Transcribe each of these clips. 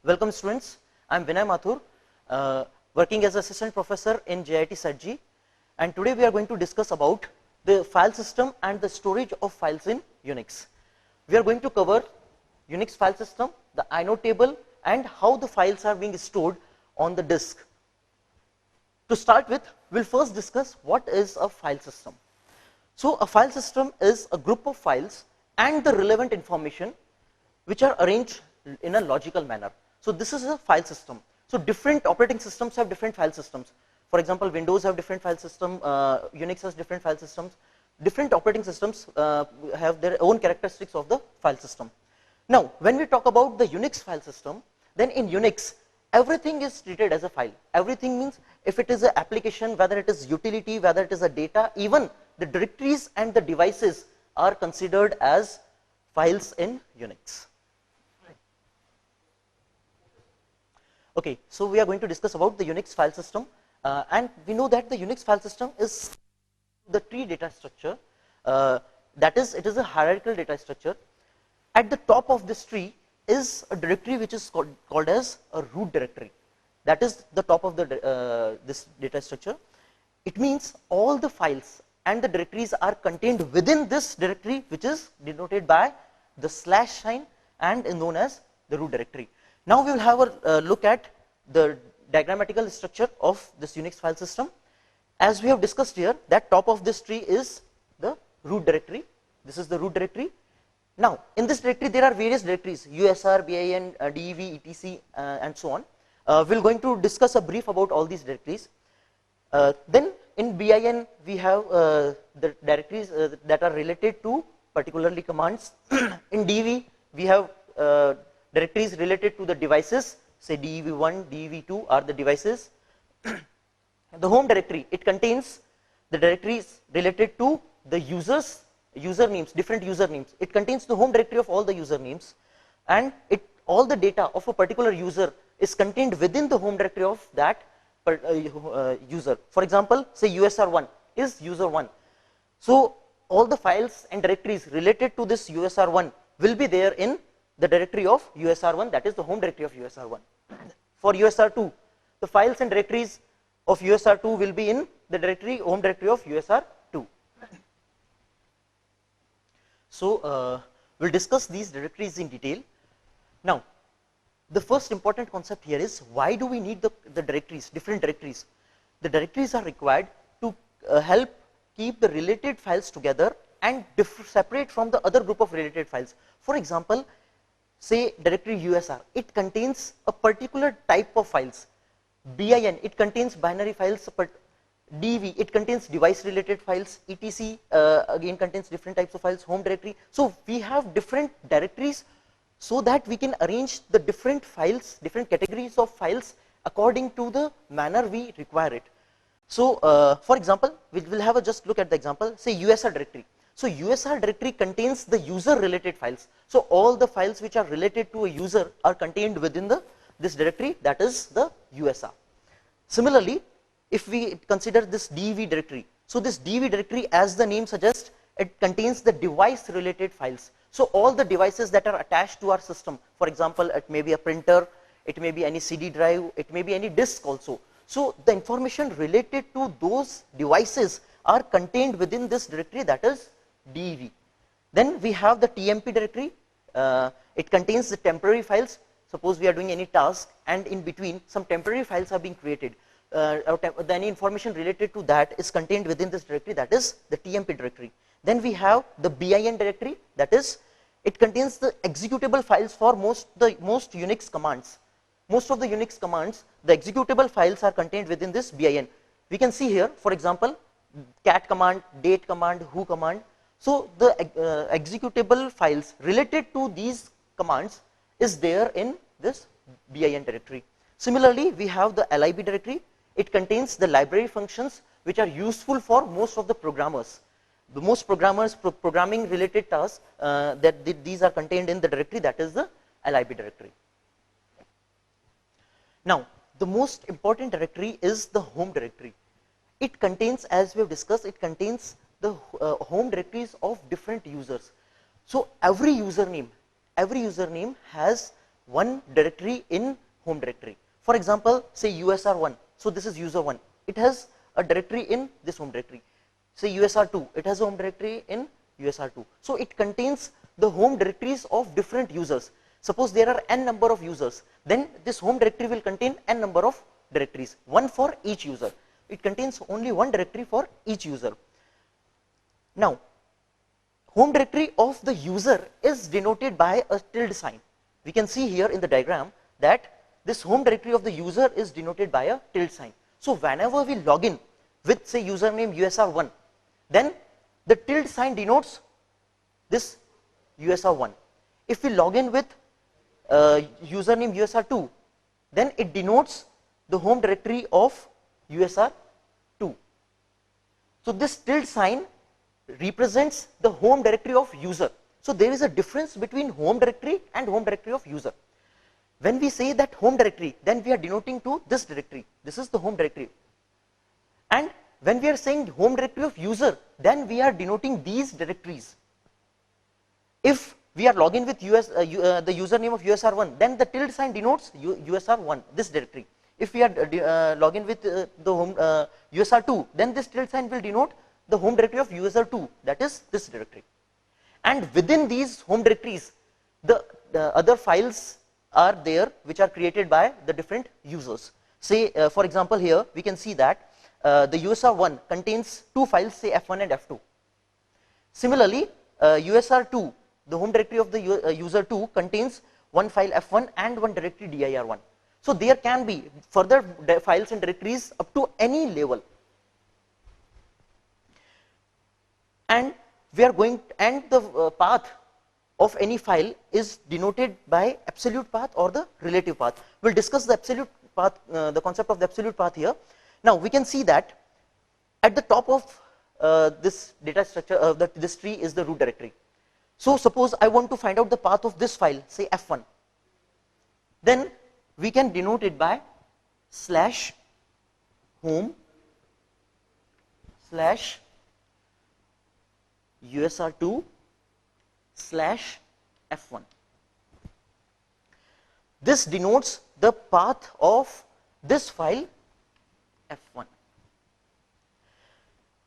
Welcome students, I am Vinay Mathur, working as assistant professor in JIT SATG, and today we are going to discuss about the file system and the storage of files in Unix. We are going to cover Unix file system, the Inode table, and how the files are being stored on the disk. To start with, we will first discuss what is a file system. So a file system is a group of files and the relevant information which are arranged in a logical manner. So this is a file system. So different operating systems have different file systems. For example, Windows have different file system, Unix has different file systems. Different operating systems have their own characteristics of the file system. Now, when we talk about the Unix file system, then in Unix, everything is treated as a file. Everything means if it is an application, whether it is utility, whether it is a data, even the directories and the devices are considered as files in Unix. Okay, so we are going to discuss about the Unix file system, and we know that the Unix file system is the tree data structure. That is, it is a hierarchical data structure. At the top of this tree is a directory which is called as a root directory. That is the top of the this data structure. It means all the files and the directories are contained within this directory, which is denoted by the slash sign and is known as the root directory. Now we will have a look at the diagrammatical structure of this Unix file system. As we have discussed here, that top of this tree is the root directory. This is the root directory. Now in this directory there are various directories: USR, BIN, DEV, etc, and so on. We are going to discuss a brief about all these directories. Then in BIN we have the directories that are related to particularly commands. In DEV we have directories related to the devices, say DEV1, DEV2 are the devices. The home directory, it contains the directories related to the users, usernames, different usernames. It contains the home directory of all the usernames, and all the data of a particular user is contained within the home directory of that user. For example, say USR1 is user1. So all the files and directories related to this USR1 will be there in the directory of USR1, that is the home directory of USR1. For USR2, the files and directories of USR2 will be in the directory, home directory of USR2. So we'll discuss these directories in detail. Now, the first important concept here is, why do we need the directories, different directories? The directories are required to help keep the related files together and separate from the other group of related files. For example, say directory USR, it contains a particular type of files. BIN, it contains binary files, but DV, it contains device related files. etc again contains different types of files. Home directory, so we have different directories so that we can arrange the different files, different categories of files according to the manner we require it. So for example, we will have a just look at the example, say USR directory. So USR directory contains the user related files. So all the files which are related to a user are contained within this directory, that is the USR. Similarly, if we consider this DEV directory, so this DEV directory, as the name suggests, it contains the device related files. So all the devices that are attached to our system, for example, it may be a printer, it may be any CD drive, it may be any disk also. So the information related to those devices are contained within this directory, that is DEV. Then we have the TMP directory. It contains the temporary files. Suppose we are doing any task and in between some temporary files are being created. Any information related to that is contained within this directory, that is the TMP directory. Then we have the BIN directory, that is, it contains the executable files for most Unix commands. Most of the Unix commands, the executable files are contained within this BIN. We can see here, for example, cat command, date command, who command. So the executable files related to these commands is there in this BIN directory. Similarly, we have the LIB directory. It contains the library functions which are useful for most of the programmers. The most programmers programming related tasks these are contained in the directory, that is the LIB directory. Now, the most important directory is the home directory. It contains, as we have discussed, it contains the home directories of different users. So every username has one directory in home directory. For example, say USR1, so this is user1, it has a directory in this home directory. Say USR2, it has a home directory in USR2. So it contains the home directories of different users. Suppose there are n number of users, then this home directory will contain n number of directories, one for each user. It contains only one directory for each user. Now, home directory of the user is denoted by a tilde sign. We can see here in the diagram that this home directory of the user is denoted by a tilde sign. So whenever we log in with say username USR1, then the tilde sign denotes this USR1. If we log in with username USR2, then it denotes the home directory of USR2. So this tilde sign represents the home directory of user. So there is a difference between home directory and home directory of user. When we say that home directory, then we are denoting to this directory. This is the home directory. And when we are saying home directory of user, then we are denoting these directories. If we are logging with the username of USR1, then the tilde sign denotes USR1, this directory. If we are logging with the home USR2, then this tilde sign will denote the home directory of USR2, that is this directory. And within these home directories, the other files are there which are created by the different users. Say for example here we can see that the USR1 contains two files, say F1 and F2. Similarly, USR2, the home directory of the user2 contains one file F1 and one directory dir1. So there can be further files and directories up to any level. And we are going, and the path of any file is denoted by absolute path or the relative path. We'll discuss the absolute path, the concept of the absolute path here. Now we can see that at the top of this data structure, this tree is the root directory. So suppose I want to find out the path of this file, say F1, then we can denote it by slash home slash USR2 slash F1. This denotes the path of this file F1.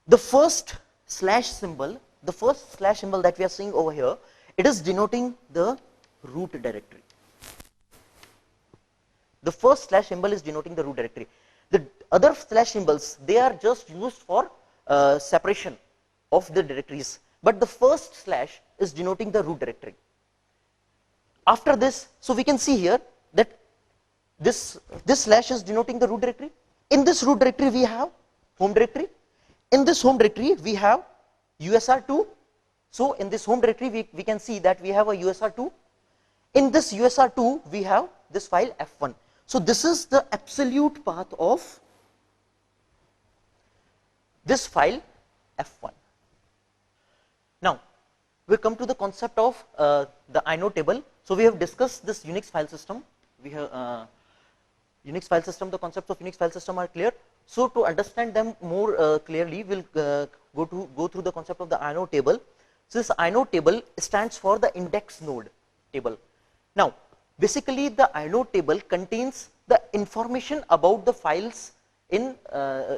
The first slash symbol that we are seeing over here, it is denoting the root directory. The first slash symbol is denoting the root directory. The other slash symbols, they are just used for separation of the directories, but the first slash is denoting the root directory. After this, so we can see here that this slash is denoting the root directory. In this root directory we have home directory. In this home directory we have USR2. So in this home directory we can see that we have a USR2. In this USR2 we have this file F1. So this is the absolute path of this file F1. Now we come to the concept of the Inode table. So we have discussed this Unix file system. We have Unix file system, the concepts of Unix file system are clear. So to understand them more clearly, we'll go through the concept of the Inode table. So this Inode table stands for the index node table. Now basically the Inode table contains the information about the files in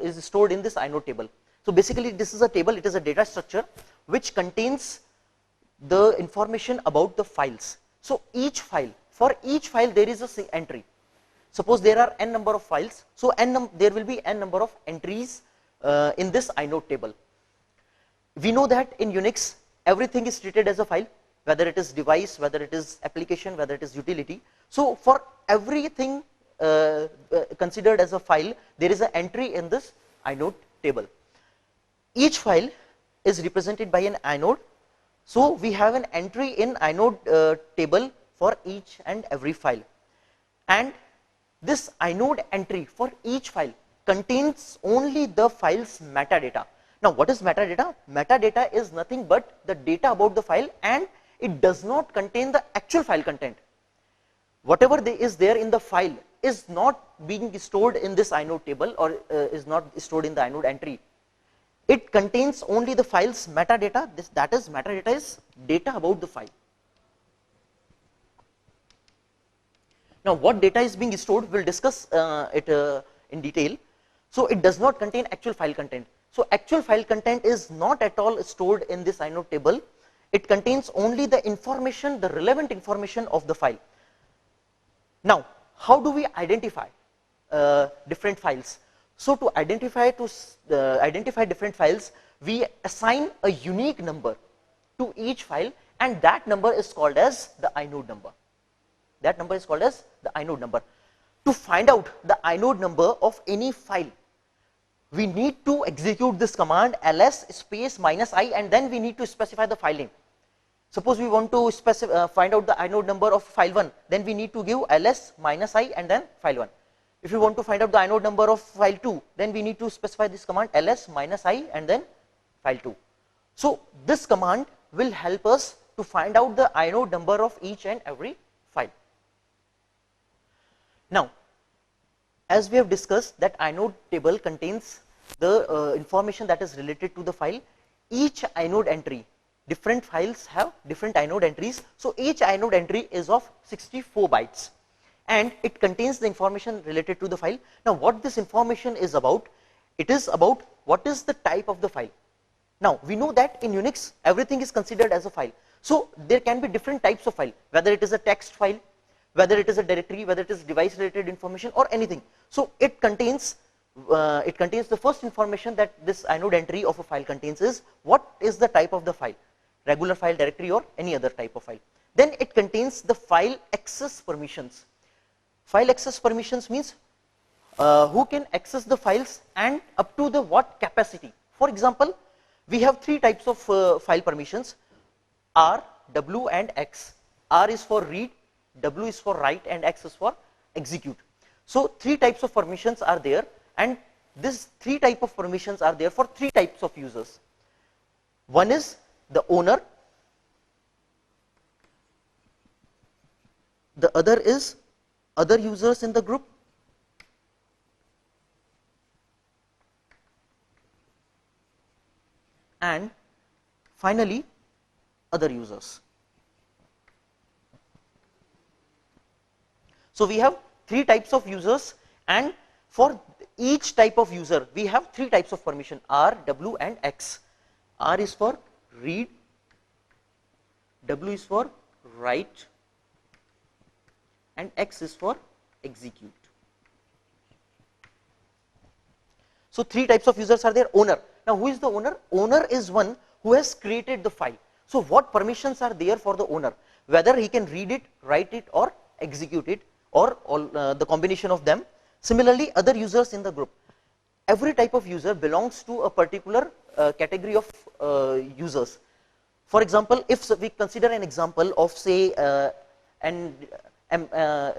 is stored in this Inode table. So basically this is a table, it is a data structure which contains the information about the files. So each file, for each file there is a entry. Suppose there are n number of files, so there will be n number of entries in this Inode table. We know that in Unix everything is treated as a file, whether it is device, whether it is application, whether it is utility. So for everything considered as a file, there is an entry in this Inode table. Each file is represented by an inode. So we have an entry in Inode table for each and every file. And this inode entry for each file contains only the file's metadata. Now what is metadata? Metadata is nothing but the data about the file, and it does not contain the actual file content. Whatever is there in the file is not being stored in this Inode table or is not stored in the Inode entry. It contains only the file's metadata. That is, metadata is data about the file. Now what data is being stored, we'll discuss it in detail. So it does not contain actual file content. So actual file content is not at all stored in this inode table. It contains only the information, the relevant information of the file. Now how do we identify different files? So to identify different files, we assign a unique number to each file, and that number is called as the inode number. That number is called as the inode number. To find out the inode number of any file, we need to execute this command ls space -i, and then we need to specify the file name. Suppose we want to find out the inode number of file 1, then we need to give ls -i and then file 1. If we want to find out the inode number of file 2, then we need to specify this command ls -i and then file 2. So this command will help us to find out the inode number of each and every file. Now, as we have discussed that inode table contains the information that is related to the file. Each inode entry, different files have different inode entries, so each inode entry is of 64 bytes and it contains the information related to the file. Now what this information is about, it is about what is the type of the file. Now we know that in Unix everything is considered as a file, so there can be different types of file, whether it is a text file, whether it is a directory, whether it is device related information or anything. So it contains the first information that this inode entry of a file contains is what is the type of the file, regular file, directory or any other type of file. Then it contains the file access permissions. File access permissions means who can access the files and up to the what capacity. For example, we have three types of file permissions: R, W and X. R is for read, W is for write and X is for execute. So three types of permissions are there, and this three type of permissions are there for three types of users. One is the owner, the other is other users in the group, and finally other users. So we have three types of users, and for each type of user we have three types of permission: R, W and X. R is for read, W is for write and X is for execute. So three types of users are there. Owner. Now who is the owner? Owner is one who has created the file. So what permissions are there for the owner? Whether he can read it, write it or execute it, or all, the combination of them. Similarly, other users in the group. Every type of user belongs to a particular category of users. For example, if we consider an example of say a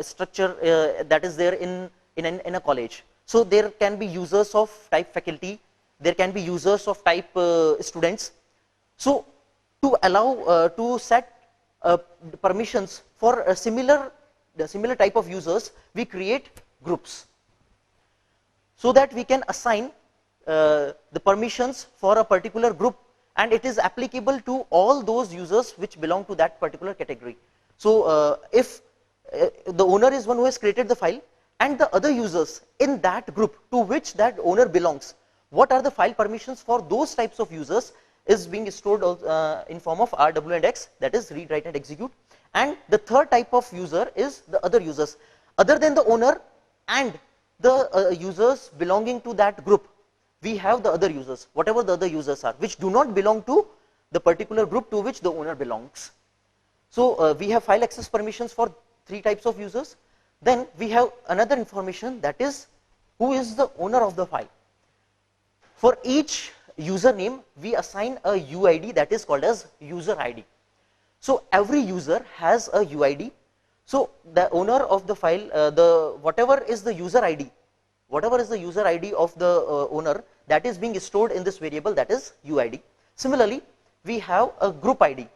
structure that is there in a college. So there can be users of type faculty, there can be users of type students. So to allow to set permissions for a similar type of users, we create groups so that we can assign the permissions for a particular group, and it is applicable to all those users which belong to that particular category. So if the owner is one who has created the file, and the other users in that group to which that owner belongs, what are the file permissions for those types of users is being stored in form of R, W and X, that is read, write and execute. And the third type of user is the other users. Other than the owner and the users belonging to that group, we have the other users, whatever the other users are, which do not belong to the particular group to which the owner belongs. So we have file access permissions for three types of users. Then we have another information, that is who is the owner of the file. For each username we assign a UID that is called as user ID. So every user has a UID. So the owner of the file, whatever is the user ID of the owner, that is being stored in this variable, that is UID. Similarly, we have a group ID.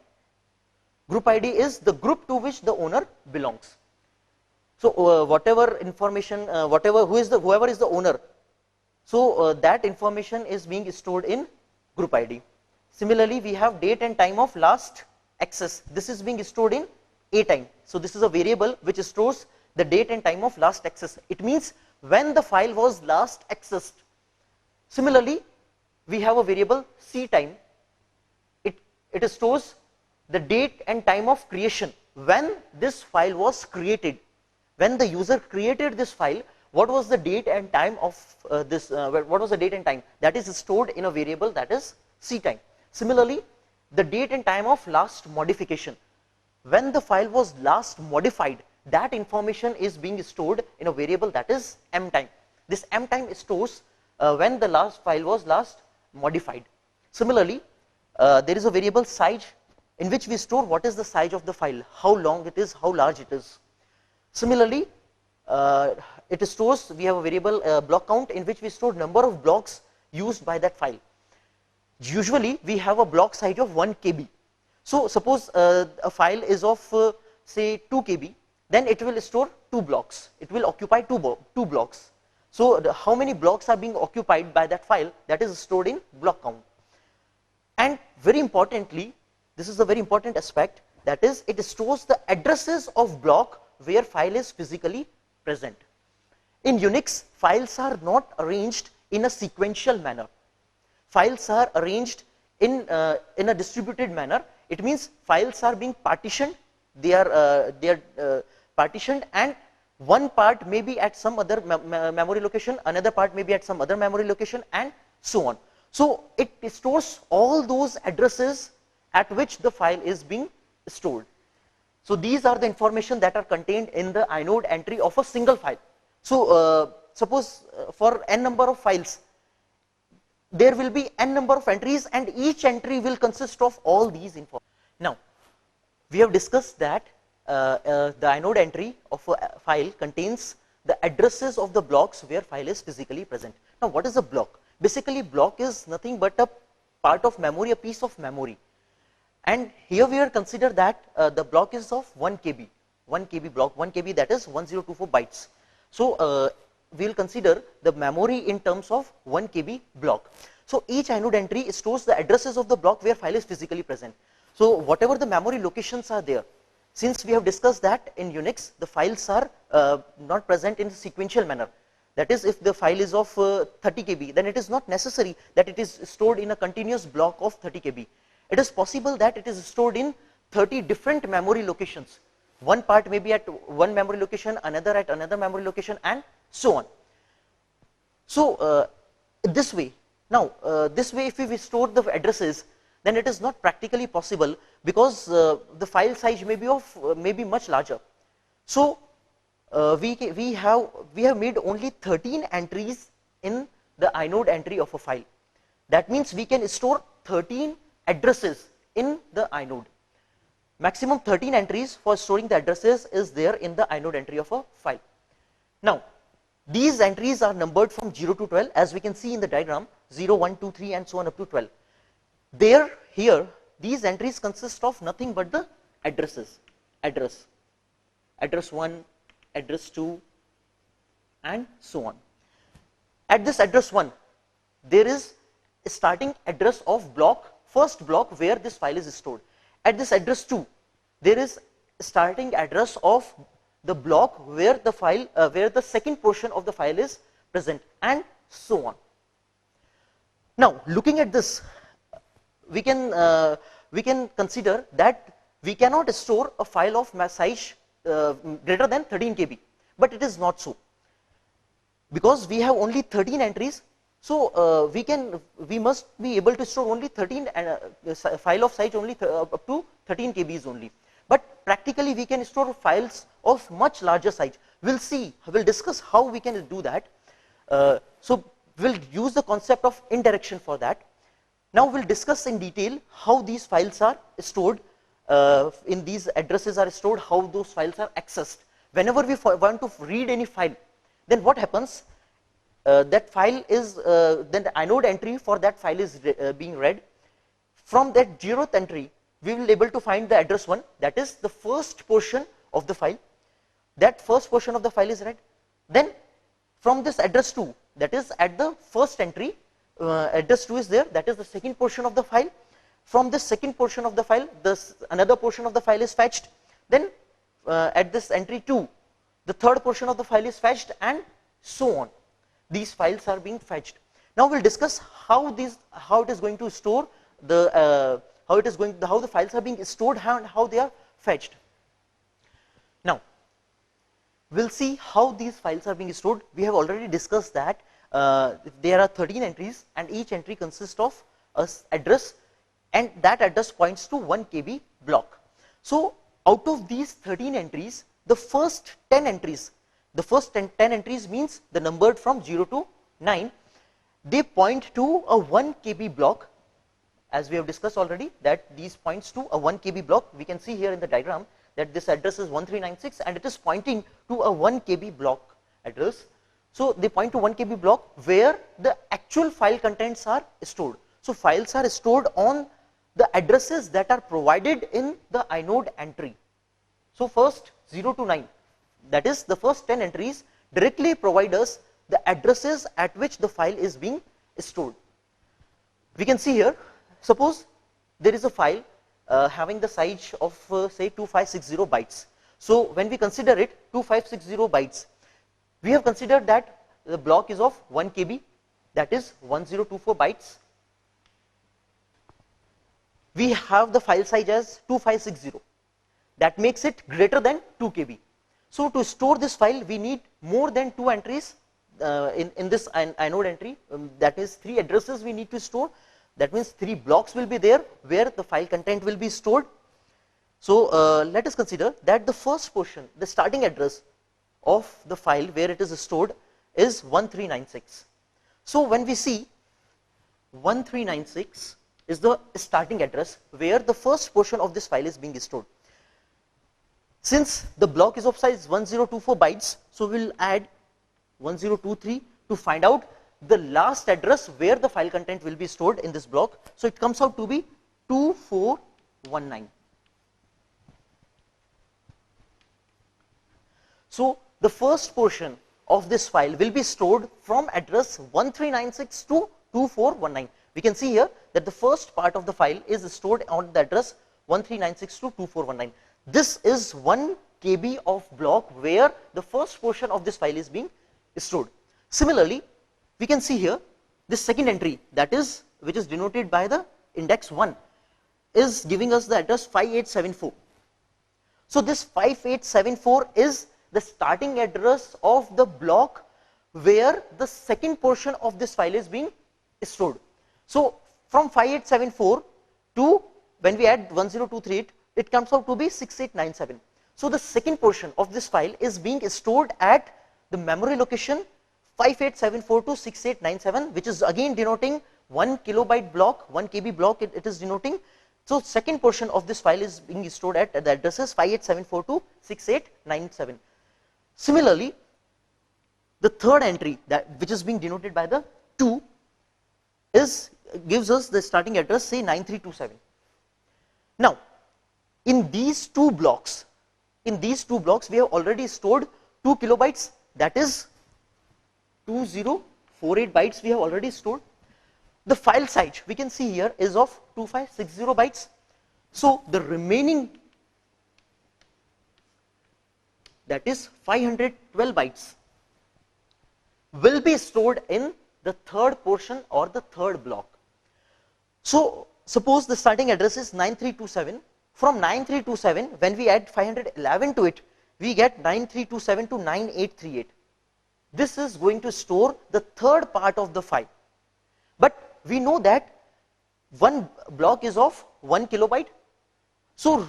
Group ID is the group to which the owner belongs. So whatever information, whoever is the owner, so that information is being stored in group ID. Similarly, we have date and time of last access. This is being stored in A time. So this is a variable which stores the date and time of last access. It means when the file was last accessed. Similarly, we have a variable C time. It stores the date and time of creation, when this file was created. When the user created this file, what was the date and time of what was the date and time? That is stored in a variable, that is C time. Similarly, the date and time of last modification. When the file was last modified, that information is being stored in a variable, that is M time. This M time stores when the last file was last modified. Similarly, there is a variable size in which we store what is the size of the file, how long it is, how large it is. Similarly, it stores, we have a variable block count in which we store number of blocks used by that file. Usually we have a block size of 1 KB. So suppose a file is of say 2 KB, then it will store 2 blocks. It will occupy 2 blocks. So how many blocks are being occupied by that file, that is stored in block count. And very importantly, this is a very important aspect, that is it stores the addresses of block where file is physically present. In Unix, files are not arranged in a sequential manner. Files are arranged in a distributed manner. It means files are being partitioned. They are partitioned, and one part may be at some other memory location, another part may be at some other memory location, and so on. So it stores all those addresses at which the file is being stored. So these are the information that are contained in the inode entry of a single file. So suppose for n number of files, there will be n number of entries, and each entry will consist of all these information. Now, we have discussed that the inode entry of a file contains the addresses of the blocks where file is physically present. Now, what is a block? Basically, block is nothing but a part of memory, a piece of memory. And here we are consider that the block is of 1 KB, 1 KB block, 1 KB, that is 1024 bytes. So we will consider the memory in terms of 1 KB block. So each inode entry stores the addresses of the block where file is physically present. So whatever the memory locations are there, since we have discussed that in Unix the files are not present in a sequential manner. That is, if the file is of 30 KB, then it is not necessary that it is stored in a continuous block of 30 KB. It is possible that it is stored in 30 different memory locations. One part may be at one memory location, another at another memory location, and so on. So this way, now this way if we store the addresses, then it is not practically possible, because the file size may be much larger. So we have made only 13 entries in the inode entry of a file. That means we can store 13 addresses in the inode. Maximum 13 entries for storing the addresses is there in the inode entry of a file. Now, these entries are numbered from 0 to 12, as we can see in the diagram, 0, 1, 2, 3, and so on up to 12. Here, these entries consist of nothing but the addresses, address 1, address 2, and so on. At this address 1, there is a starting address of block, first block where this file is stored. At this address 2, there is a starting address of the block where the file, where the second portion of the file is present, and so on. Now, looking at this, we can consider that we cannot store a file of size greater than 13 KB, but it is not so, because we have only 13 entries. So we must be able to store only 13 file of size only up to 13 KBs only. But practically we can store files of much larger size. We'll discuss how we can do that. So we'll use the concept of indirection for that. Now we'll discuss in detail how these files are stored, in these addresses are stored, how those files are accessed. Whenever we want to read any file, then what happens? That file is, then the inode entry for that file is being read. From that 0th entry, we will be able to find the address 1, that is the first portion of the file. That first portion of the file is read. Then from this address 2, that is at the first entry, address 2 is there, that is the second portion of the file. From this second portion of the file, another portion of the file is fetched. Then at this entry 2, the third portion of the file is fetched, and so on. These files are being fetched. Now we'll discuss how it is going to store the how the files are being stored and how they are fetched. Now we'll see how these files are being stored. We have already discussed that there are 13 entries, and each entry consists of an address, and that address points to 1 KB block. So out of these 13 entries, the first 10 entries, means the numbered from 0 to 9, they point to a 1 KB block. As we have discussed already, that these points to a 1 KB block. We can see here in the diagram that this address is 1396 and it is pointing to a 1 KB block address. So they point to 1 KB block where the actual file contents are stored. So files are stored on the addresses that are provided in the inode entry. So first 0 to 9, that is the first 10 entries, directly provide us the addresses at which the file is being stored. We can see here, suppose there is a file having the size of say 2560 bytes. So when we consider it 2560 bytes, we have considered that the block is of 1 KB, that is 1024 bytes. We have the file size as 2560, that makes it greater than 2 KB. So to store this file, we need more than 2 entries in this inode entry, that is 3 addresses we need to store. That means 3 blocks will be there where the file content will be stored. So let us consider that the first portion, the starting address of the file where it is stored is 1396. So when we see 1396 is the starting address where the first portion of this file is being stored. Since the block is of size 1024 bytes, so we'll add 1023 to find out the last address where the file content will be stored in this block. So it comes out to be 2419. So the first portion of this file will be stored from address 1396 to 2419. We can see here that the first part of the file is stored on the address 1396 to 2419. This is 1 KB of block where the first portion of this file is being stored. Similarly, we can see here this second entry, that is which is denoted by the index 1, is giving us the address 5874. So this 5874 is the starting address of the block where the second portion of this file is being stored. So from 5874 to when we add 10238, it comes out to be 6897. So the second portion of this file is being stored at the memory location 5874 to 6897, which is again denoting 1 kilobyte block, 1 KB block it is denoting. So second portion of this file is being stored at the addresses 5874 to 6897. Similarly, the third entry, that which is being denoted by the 2, gives us the starting address, say 9327. Now in these two blocks we have already stored 2 kilobytes, that is 2048 bytes we have already stored. The file size we can see here is of 2560 bytes. So the remaining, that is 512 bytes, will be stored in the third portion or the third block. So suppose the starting address is 9327. From 9327, when we add 511 to it, we get 9327 to 9838. This is going to store the third part of the file. But we know that one block is of 1 kilobyte. So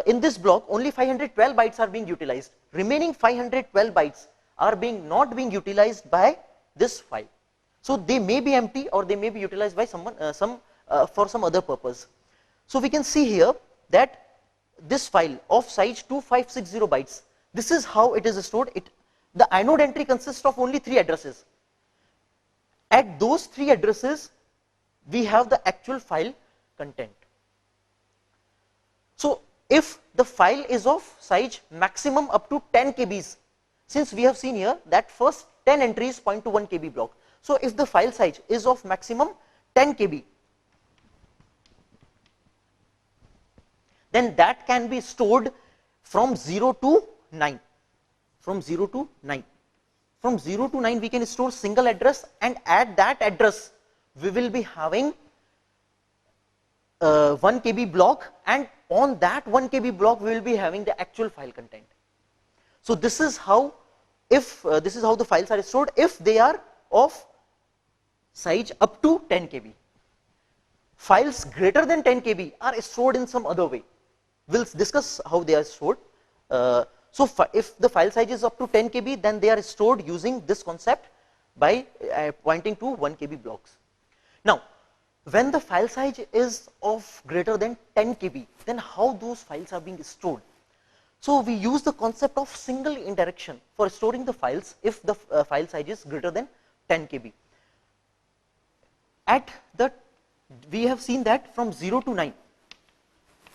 in this block only 512 bytes are being utilized. Remaining 512 bytes are not being utilized by this file. So they may be empty or they may be utilized by someone for some other purpose. So we can see here that this file of size 2560 bytes, this is how it is stored. The inode entry consists of only 3 addresses. At those 3 addresses we have the actual file content. So if the file is of size maximum up to 10 KBs, since we have seen here that first 10 entries point to 1 KB block. So if the file size is of maximum 10 KB, then that can be stored from 0 to 9. from 0 to 9. From 0 to 9 we can store single address, and at that address we will be having 1 KB block, and on that 1 KB block we will be having the actual file content. So this is how, if this is how the files are stored if they are of size up to 10 KB. Files greater than 10 KB are stored in some other way. We'll discuss how they are stored. So if the file size is up to 10 KB, then they are stored using this concept by pointing to 1 KB blocks. Now, when the file size is of greater than 10 KB, then how those files are being stored? So we use the concept of single indirection for storing the files if the file size is greater than 10 KB. We have seen that from 0 to 9,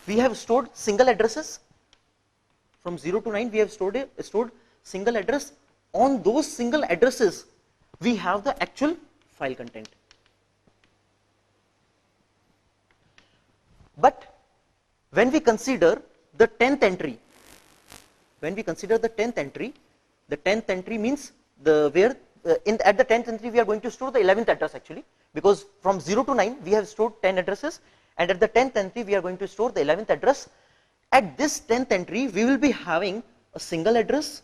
we have stored single addresses. From 0 to 9, we have stored single address. On those single addresses, we have the actual file content. But when we consider the 10th entry, the 10th entry means at the 10th entry we are going to store the 11th address actually, because from 0 to 9 we have stored 10 addresses, and at the 10th entry we are going to store the 11th address. At this 10th entry we will be having a single address,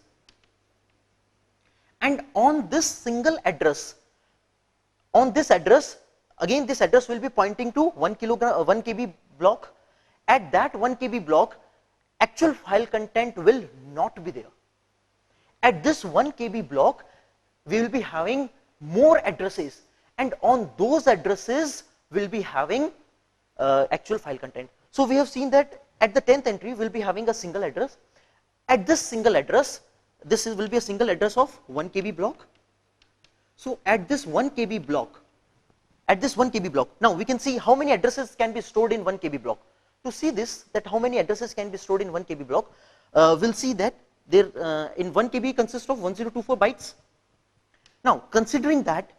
and on this single address, again this address will be pointing to 1 KB block. At that 1 KB block, actual file content will not be there. At this 1 KB block, we will be having more addresses, and on those addresses we will be having actual file content. So we have seen that at the 10th entry we will be having a single address. At this single address, will be a single address of 1 KB block. So at this 1 KB block, now we can see how many addresses can be stored in 1 KB block. To see this, that how many addresses can be stored in 1 KB block, we'll see that there in 1 KB consists of 1024 bytes. Now considering that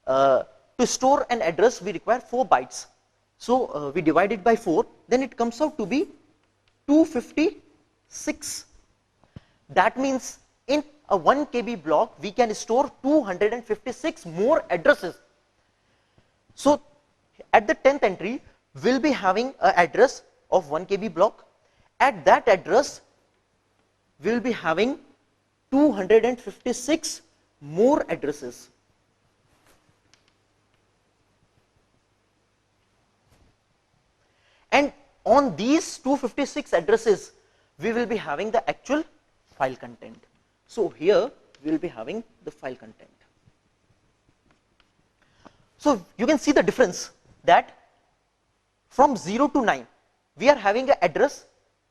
to store an address we require 4 bytes. So we divide it by 4, then it comes out to be 256. That means in a 1 KB block we can store 256 more addresses. So at the 10th entry we'll be having an address of 1 KB block. At that address we'll be having 256 more addresses. And on these 256 addresses we will be having the actual file content. So here we will be having the file content. So you can see the difference, that from 0 to 9 we are having an address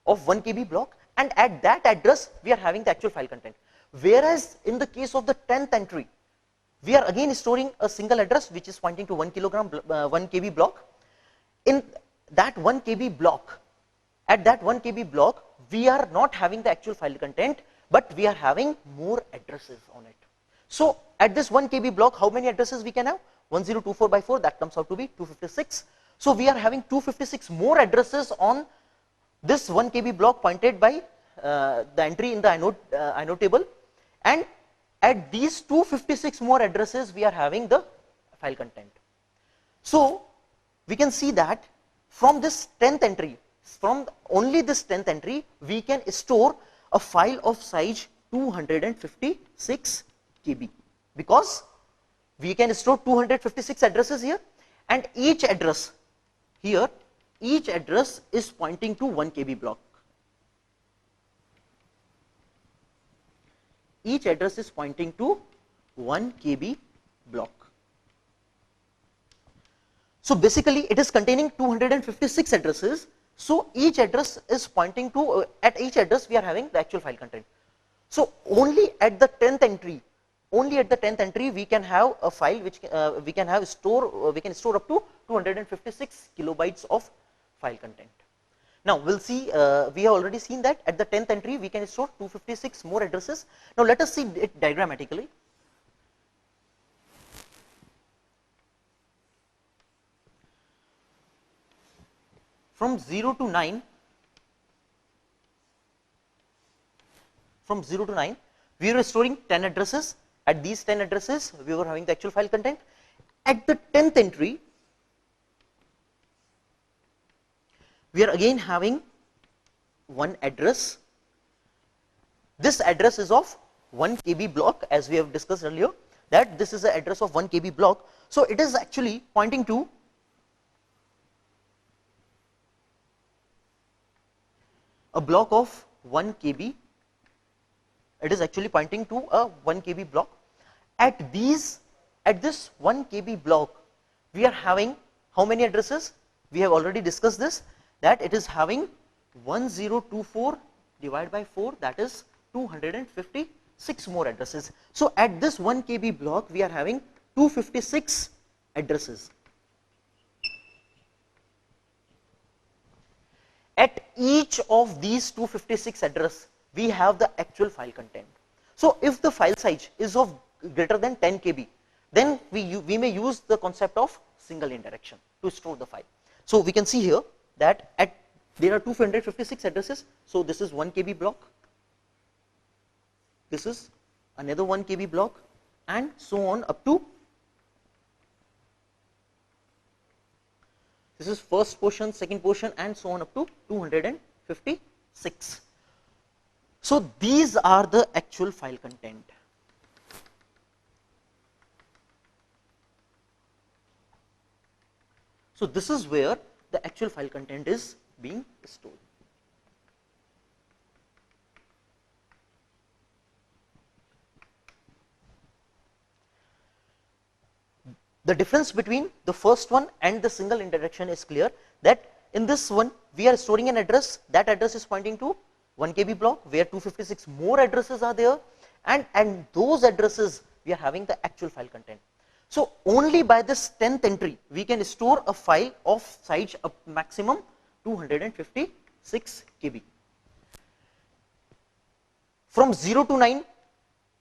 of 1 KB block, and at that address we are having the actual file content. Whereas in the case of the 10th entry, we are again storing a single address which is pointing to 1 KB block. In that 1 KB block, at that 1 KB block we are not having the actual file content, but we are having more addresses on it. So at this 1 KB block, how many addresses we can have? 1024 by 4, that comes out to be 256. So we are having 256 more addresses on this 1 KB block pointed by the entry in the inode table, and at these 256 more addresses we are having the file content. So we can see that from this 10th entry, from only this 10th entry, we can store a file of size 256 KB, because we can store 256 addresses here, and each address here, each address is pointing to 1 KB block. Each address is pointing to 1 KB block. So basically it is containing 256 addresses. So each address is pointing to, at each address we are having the actual file content. So only at the 10th entry, we can have a file which we can store up to 256 kilobytes of file content. Now we'll see, we have already seen that at the 10th entry we can store 256 more addresses. Now let us see it diagrammatically. From 0 to 9, we were storing 10 addresses. At these 10 addresses, we were having the actual file content. At the 10th entry, we are again having one address. This address is of 1 KB block, as we have discussed earlier, that this is the address of 1 KB block. So it is actually pointing to a block of 1 KB. It is actually pointing to a 1 KB block. At this 1 KB block, we are having how many addresses? We have already discussed this, that it is having 1024 divided by 4, that is 256 more addresses. So at this 1 KB block, we are having 256 addresses. At each of these 256 address, we have the actual file content. So if the file size is of greater than 10 KB, then we may use the concept of single indirection to store the file. So we can see here that there are 256 addresses. So this is 1 KB block, this is another 1 KB block, and so on up to, this is first portion, second portion, and so on up to 256. So these are the actual file content. So this is where the actual file content is being stored. The difference between the first one and the single indirection is clear, that in this one we are storing an address, that address is pointing to 1 KB block where 256 more addresses are there, and those addresses we are having the actual file content. So only by this 10th entry we can store a file of size of maximum 256 KB. From 0 to 9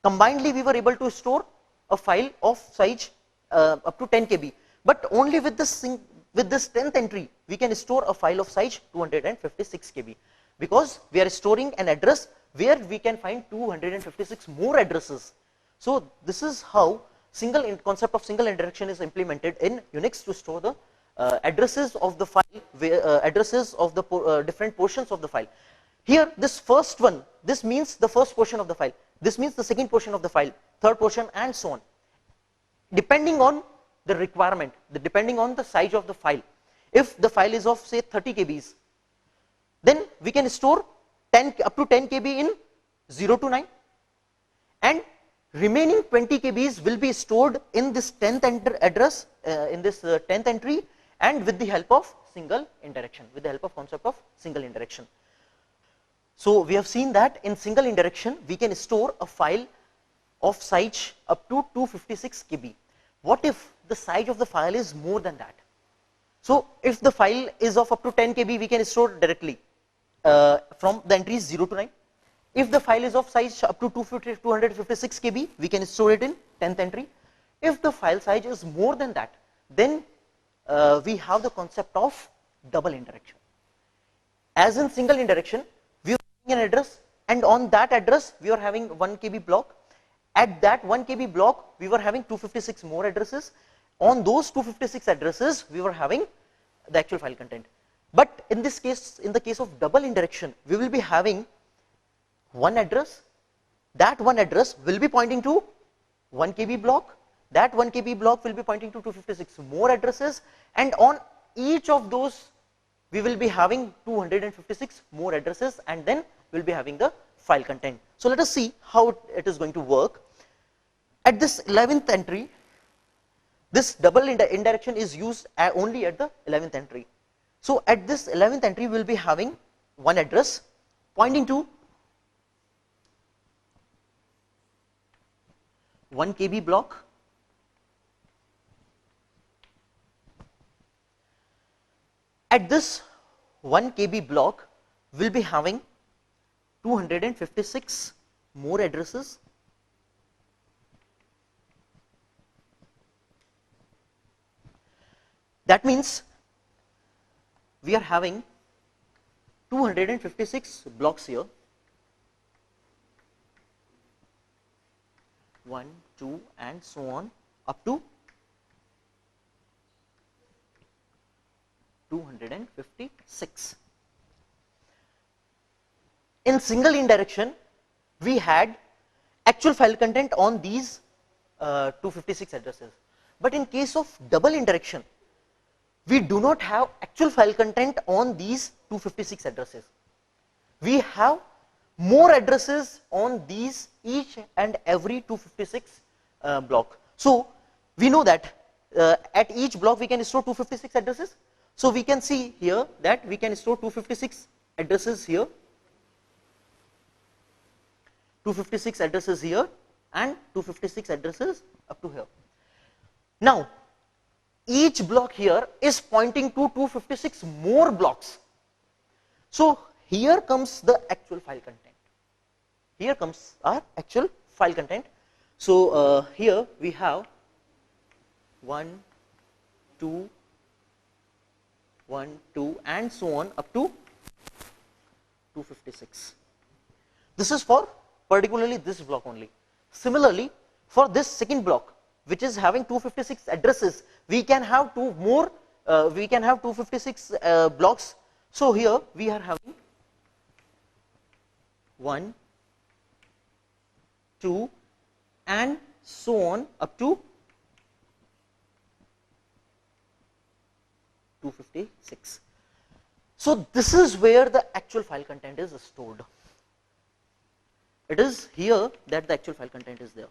combinedly we were able to store a file of size up to 10 KB, but only with this 10th entry we can store a file of size 256 KB, because we are storing an address where we can find 256 more addresses. So this is how concept of single indirection is implemented in Unix to store the addresses of the file, addresses of the different portions of the file. Here this first one, this means the first portion of the file, this means the second portion of the file, third portion, and so on. Depending on the requirement, depending on the size of the file, if the file is of say 30 KBs, then we can store up to 10 KB in 0 to 9, and remaining 20 KBs will be stored in this 10th address, in this 10th entry, and with the help of single indirection, with the help of concept of single indirection. So we have seen that in single indirection we can store a file of size up to 256 KB. What if the size of the file is more than that? So if the file is of up to 10 KB, we can store directly from the entries 0 to 9. If the file is of size up to 256 KB, we can store it in 10th entry. If the file size is more than that, then we have the concept of double indirection. As in single indirection, we are having an address, and on that address we are having 1 KB block. At that 1 KB block, we were having 256 more addresses. On those 256 addresses, we were having the actual file content. But in this case, in the case of double indirection, we will be having one address. That one address will be pointing to 1 KB block. That 1 KB block will be pointing to 256 more addresses. And on each of those, we will be having 256 more addresses, and then we will be having the file content. So let us see how it is going to work. At this 11th entry, this double indirection is used only at the 11th entry. So at this 11th entry, we will be having one address pointing to 1 KB block. At this 1 KB block, we will be having 256 more addresses. That means we are having 256 blocks here. 1, 2 and so on up to 256. In single indirection, we had actual file content on these 256 addresses. But in case of double indirection, we do not have actual file content on these 256 addresses. We have more addresses on these each and every 256 block. So we know that at each block we can store 256 addresses. So we can see here that we can store 256 addresses here, 256 addresses here and 256 addresses up to here. Now each block here is pointing to 256 more blocks. So here comes the actual file content. Here comes our actual file content. So here we have 1, 2, 1, 2 and so on up to 256. This is for particularly this block only. Similarly, for this second block, which is having 256 addresses, we can have we can have 256 blocks. So here we are having 1, 2 and so on up to 256. So this is where the actual file content is stored. It is here that the actual file content is there.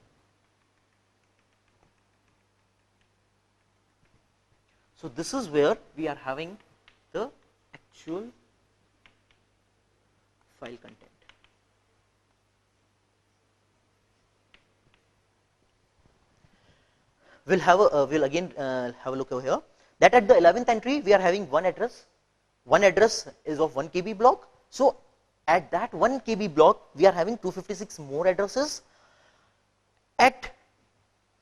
So this is where we are having the actual file content. We'll again have a look over here that at the 11th entry we are having one address. One address is of 1 KB block. So at that 1 KB block we are having 256 more addresses. At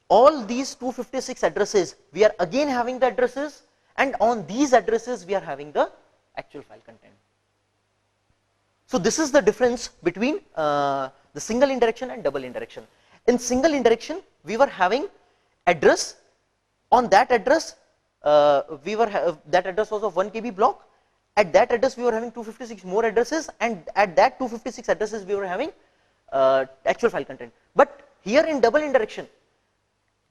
all these 256 addresses we are again having the addresses, and on these addresses we are having the actual file content. So this is the difference between the single indirection and double indirection. In single indirection we were having address. On that address that address was of 1 KB block. At that address we were having 256 more addresses, and at that 256 addresses we were having actual file content. But here in double indirection,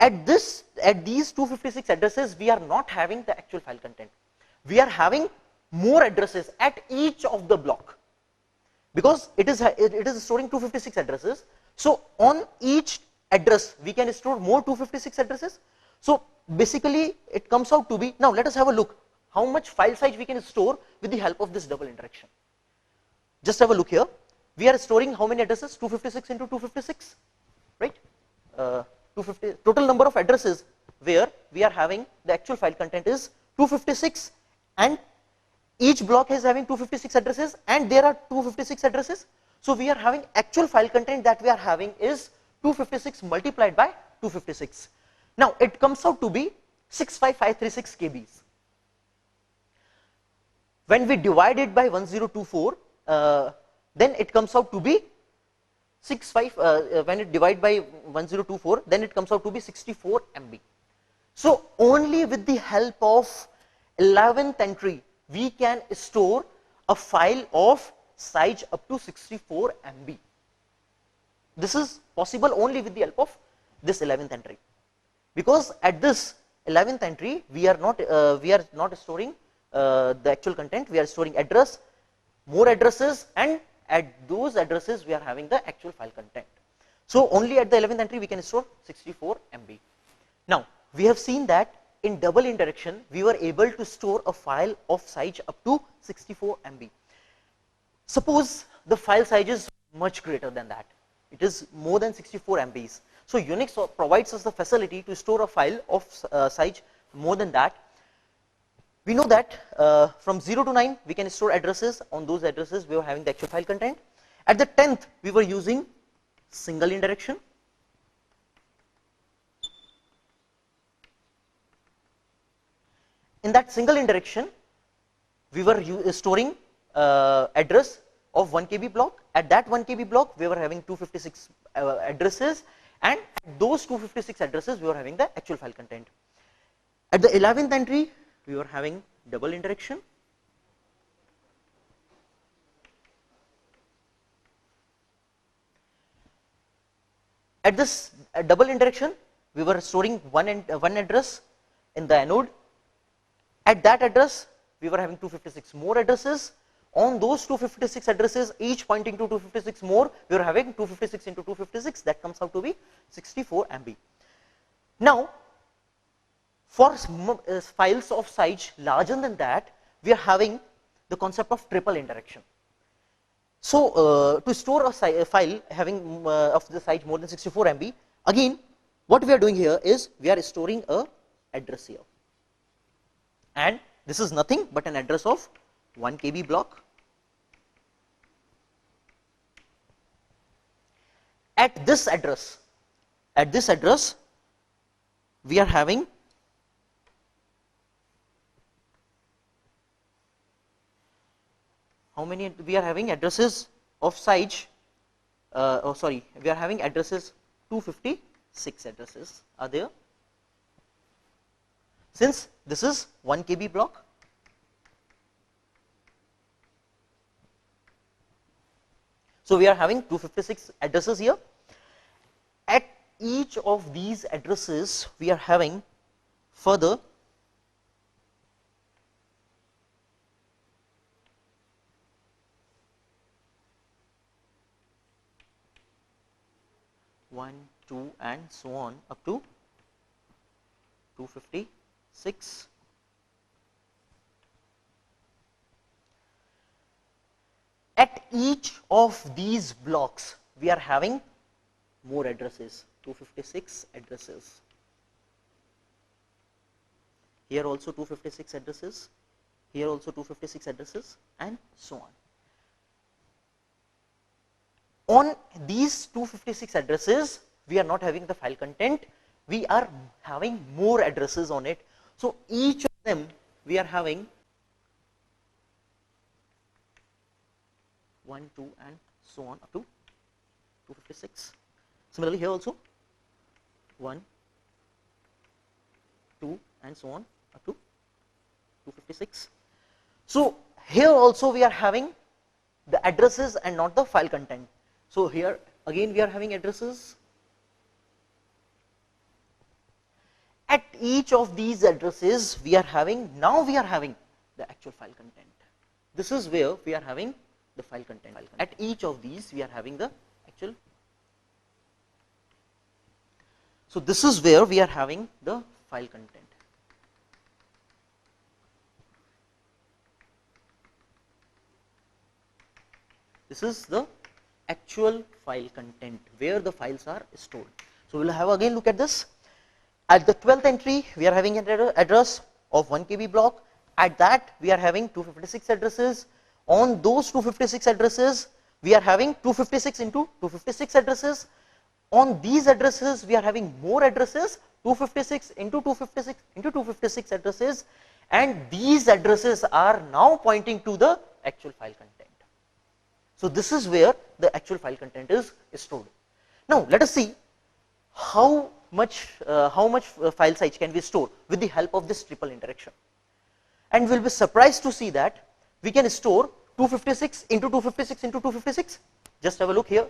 at these 256 addresses we are not having the actual file content. We are having more addresses at each of the block, because it is storing 256 addresses. So on each address we can store more 256 addresses. So basically it comes out to be, now let us have a look how much file size we can store with the help of this double indirection. Just have a look here. We are storing how many addresses? 256 into 256, right? 250 total number of addresses where we are having the actual file content is 256, and each block is having 256 addresses, and there are 256 addresses. So we are having actual file content that we are having is 256 multiplied by 256. Now it comes out to be 65536 KBs. When we divide it by 1024, then it comes out to be when it divide by 1024, then it comes out to be 64 MB. So only with the help of 11th entry we can store a file of size up to 64 MB. This is possible only with the help of this 11th entry, because at this 11th entry we are not storing the actual content. We are storing address, more addresses, and at those addresses we are having the actual file content. So only at the 11th entry we can store 64 MB. Now we have seen that in double indirection we were able to store a file of size up to 64 MB. Suppose the file size is much greater than that, it is more than 64 MBs. So Unix provides us the facility to store a file of size more than that. We know that from 0 to 9 we can store addresses. On those addresses we were having the actual file content. At the 10th we were using single indirection. In that single indirection we were storing address of 1 KB block. At that 1 KB block we were having 256 addresses, and those 256 addresses we were having the actual file content. At the 11th entry we were having double indirection. At this double indirection we were storing one address in the inode. At that address we were having 256 more addresses. On those 256 addresses, each pointing to 256 more, we are having 256 into 256, that comes out to be 64 MB. Now, for files of size larger than that, we are having the concept of triple indirection. So, to store a file having of the size more than 64 MB, again, what we are doing here is we are storing a address here, and this is nothing but an address of 1 KB block. At this address we are having how many? We are having addresses of size we are having addresses 256 addresses are there, since this is 1 KB block. So, we are having 256 addresses here. At each of these addresses we are having further 1, 2 and so on up to 256. At each of these blocks we are having more addresses, 256 addresses. Here also 256 addresses, here also 256 addresses, and so on. On these 256 addresses we are not having the file content, we are having more addresses on it. So, each of them we are having 1, 2 and so on up to 256. Similarly, here also 1, 2 and so on up to 256. So, here also we are having the addresses and not the file content. So, here again we are having addresses. At each of these addresses we are having, now we are having the actual file content. This is where we are having the file content. At each of these we are having the actual. So, this is where we are having the file content. This is the actual file content where the files are stored. So, we will have again look at this. At the 12th entry we are having an address of 1 KB block. At that we are having 256 addresses. On those 256 addresses we are having 256 into 256 addresses. On these addresses we are having more addresses, 256 into 256 into 256 addresses, and these addresses are now pointing to the actual file content. So, this is where the actual file content is stored. Now, let us see how much file size can we store with the help of this triple indirection, and we will be surprised to see that we can store 256 into 256 into 256. Just have a look here,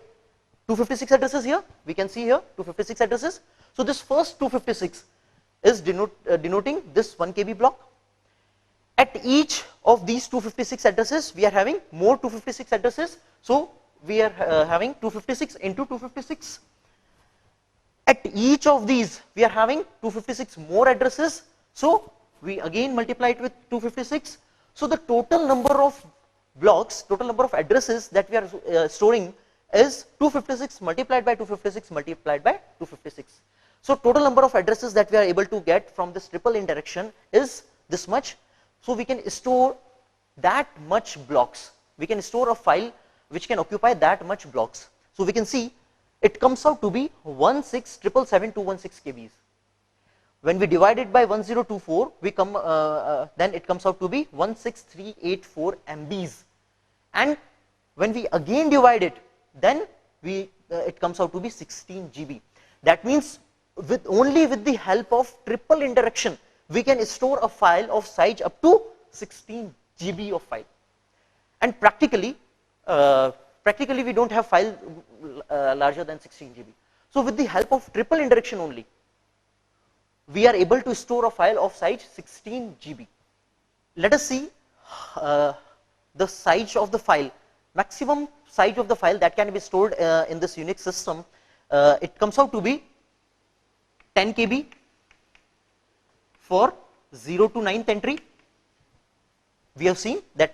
256 addresses here, we can see here 256 addresses. So, this first 256 is denoting this 1 KB block. At each of these 256 addresses we are having more 256 addresses. So, we are having 256 into 256. At each of these we are having 256 more addresses. So, we again multiply it with 256. So, the total number of blocks, total number of addresses that we are storing is 256 multiplied by 256 multiplied by 256. So, total number of addresses that we are able to get from this triple indirection is this much. So, we can store that much blocks, we can store a file which can occupy that much blocks. So, we can see it comes out to be 1677716 KBs. When we divide it by 1024, we come then it comes out to be 16384 MBs, and when we again divide it, then it comes out to be 16 GB. That means only with the help of triple indirection we can store a file of size up to 16 GB of file. And practically we don't have file larger than 16 GB. So with the help of triple indirection only, we are able to store a file of size 16 GB. Let us see the size of the file, maximum size of the file that can be stored in this Unix system. It comes out to be 10 KB for 0 to 9th entry. We have seen that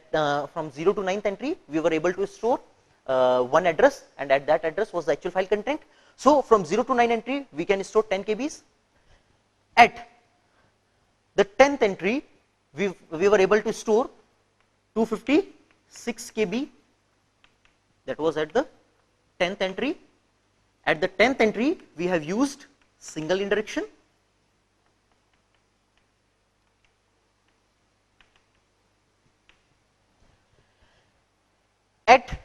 from 0 to 9th entry we were able to store one address, and at that address was the actual file content. So from 0 to 9 entry we can store 10 KBs. At the 10th entry we were able to store 256 KB. That was at the 10th entry. At the 10th entry we have used single indirection. At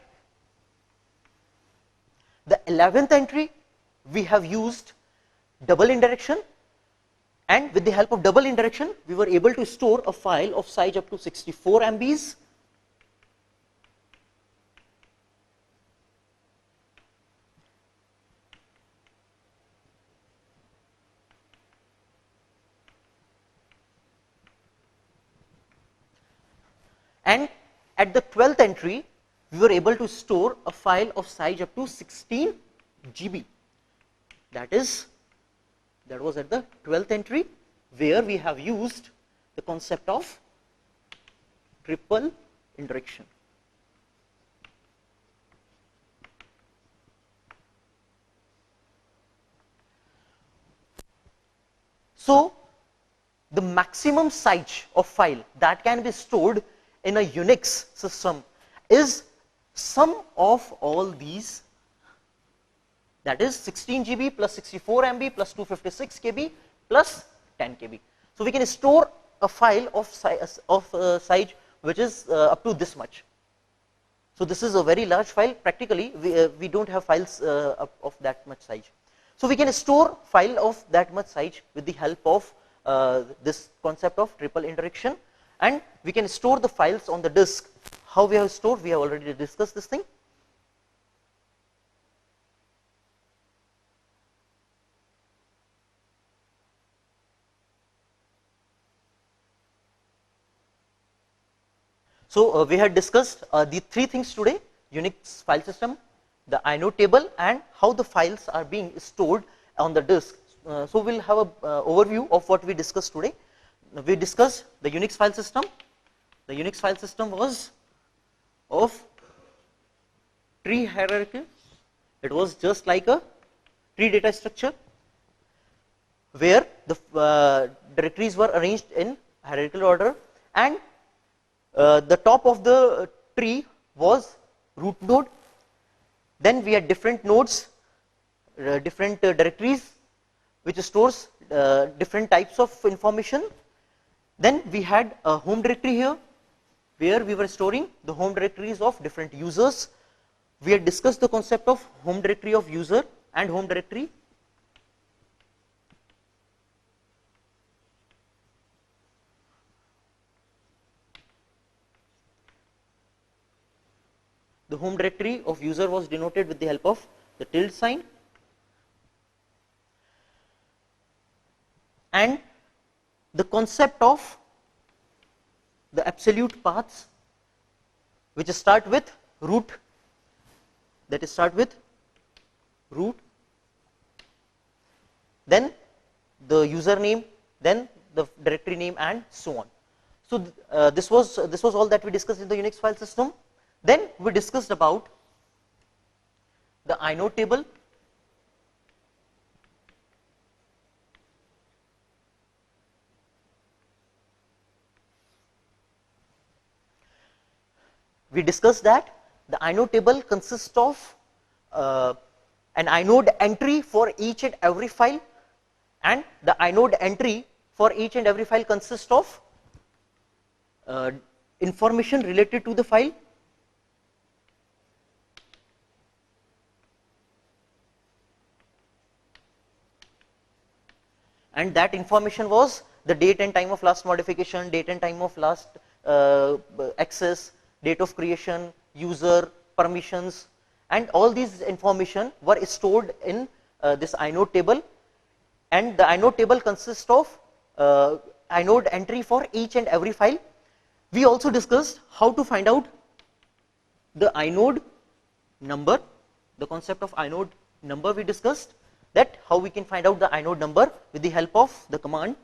the 11th entry we have used double indirection, and with the help of double indirection we were able to store a file of size up to 64 MBs. And at the 12th entry we were able to store a file of size up to 16 GB. That was at the 12th entry, where we have used the concept of triple indirection. So the maximum size of file that can be stored in a Unix system is sum of all these, that is 16 GB plus 64 MB plus 256 KB plus 10 KB. So we can store a file of size which is up to this much. So this is a very large file. Practically we don't have files of that much size. So we can store file of that much size with the help of this concept of triple indirection, and we can store the files on the disk. How we have stored, we have already discussed this thing. So we had discussed the three things today: Unix file system, the Inode table, and how the files are being stored on the disk. So we'll have an overview of what we discussed today. We discussed the Unix file system. The Unix file system was of tree hierarchy. It was just like a tree data structure where the directories were arranged in hierarchical order, and the top of the tree was root node. Then we had different nodes, different directories which stores different types of information. Then we had a home directory here where we were storing the home directories of different users. We had discussed the concept of home directory of user and home directory. The home directory of user was denoted with the help of the tilde sign. And the concept of the absolute paths, which start with root, that is start with root, then the username, then the directory name, and so on. So this was all that we discussed in the Unix file system. Then we discussed about the Inode table. We discussed that the Inode table consists of an inode entry for each and every file, and the inode entry for each and every file consists of information related to the file. and that information was the date and time of last modification, date and time of last access, date of creation, user, permissions, and all these information were stored in this inode table, and the inode table consists of inode entry for each and every file. We also discussed how to find out the inode number, the concept of inode number. We discussed that how we can find out the inode number with the help of the command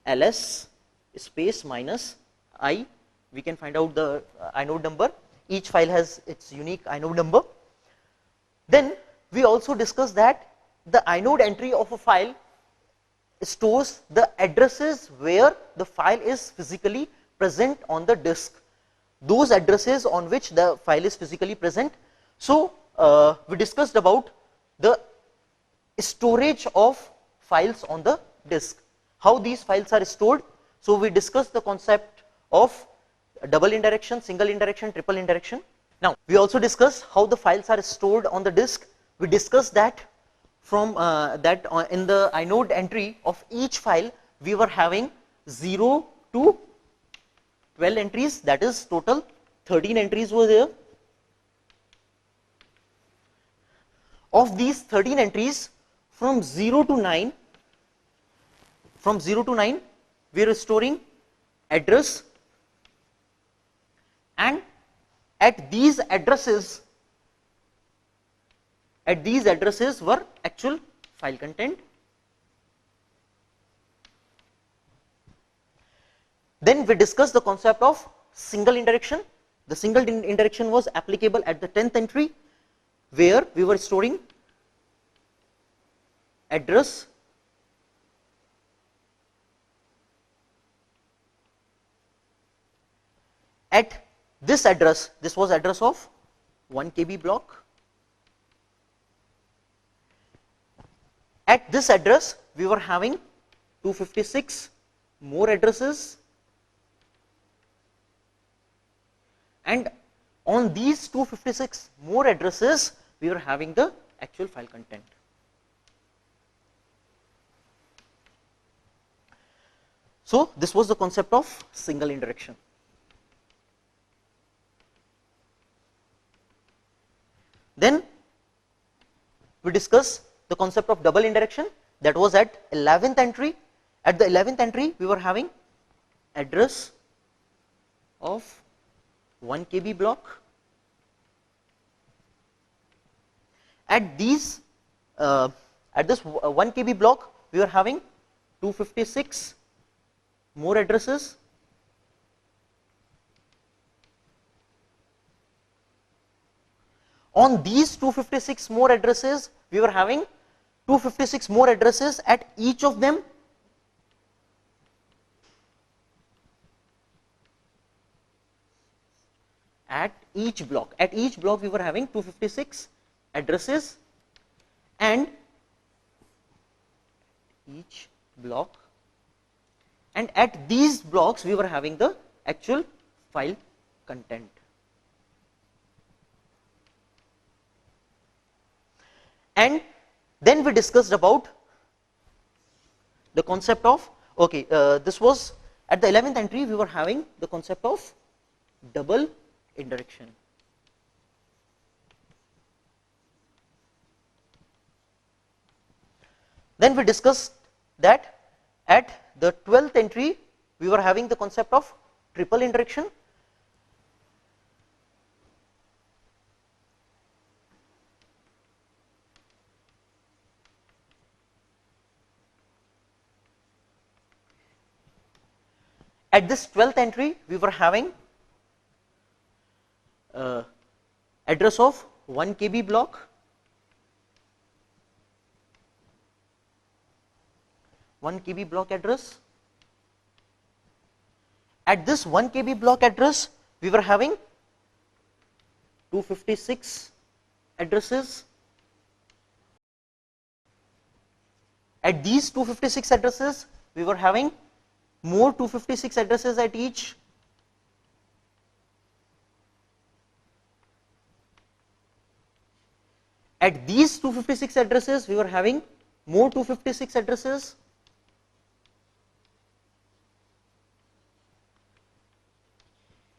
ls space minus I. We can find out the inode number. Each file has its unique inode number. Then we also discussed that the inode entry of a file stores the addresses where the file is physically present on the disk, those addresses on which the file is physically present. So we discussed about the storage of files on the disk, how these files are stored. So we discussed the concept of double indirection, single indirection, triple indirection. Now we also discussed how the files are stored on the disk. We discussed that from in the inode entry of each file we were having 0 to 12 entries, that is total 13 entries were there. Of these 13 entries, from 0 to 9 we are storing address, and at these addresses were actual file content. Then we discussed the concept of single indirection. The single indirection was applicable at the 10th entry, where we were storing address, at this address, this was address of 1 KB block. At this address we were having 256 more addresses, and on these 256 more addresses we were having the actual file content. So this was the concept of single indirection. Then we discuss the concept of double indirection, that was at 11th entry. At the 11th entry we were having address of 1 KB block. At these at this 1 KB block we were having 256 more addresses. On these 256 more addresses we were having 256 more addresses at each of them. At each block we were having 256 addresses, and each block, and at these blocks we were having the actual file content. And then we discussed about the concept of, this was at the 11th entry we were having the concept of double indirection. Then we discussed that at the 12th entry we were having the concept of triple indirection. At this 12th entry we were having address of 1 KB block, 1 KB block address. At this 1 KB block address we were having 256 addresses. At these 256 addresses we were having more 256 addresses at each. At these 256 addresses we were having more 256 addresses,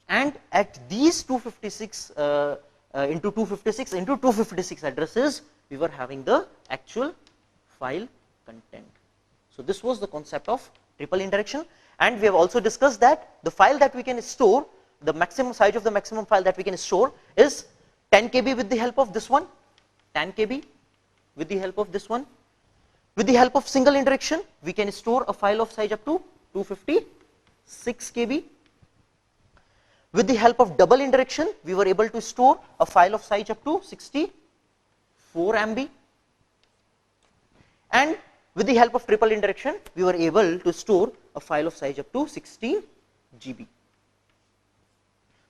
and at these 256 into 256 addresses, we were having the actual file content. So this was the concept of triple indirection, and we have also discussed that the file that we can store, the maximum size of the maximum file that we can store is 10 KB with the help of this one, 10 KB with the help of this one. With the help of single indirection, we can store a file of size up to 256 KB. With the help of double indirection, we were able to store a file of size up to 64 MB. And with the help of triple indirection, we were able to store a file of size up to 16 GB.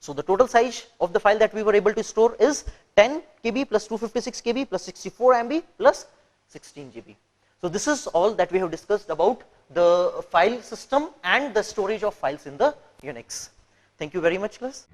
So the total size of the file that we were able to store is 10 KB plus 256 KB plus 64 MB plus 16 GB. So this is all that we have discussed about the file system and the storage of files in the Unix. Thank you very much, class.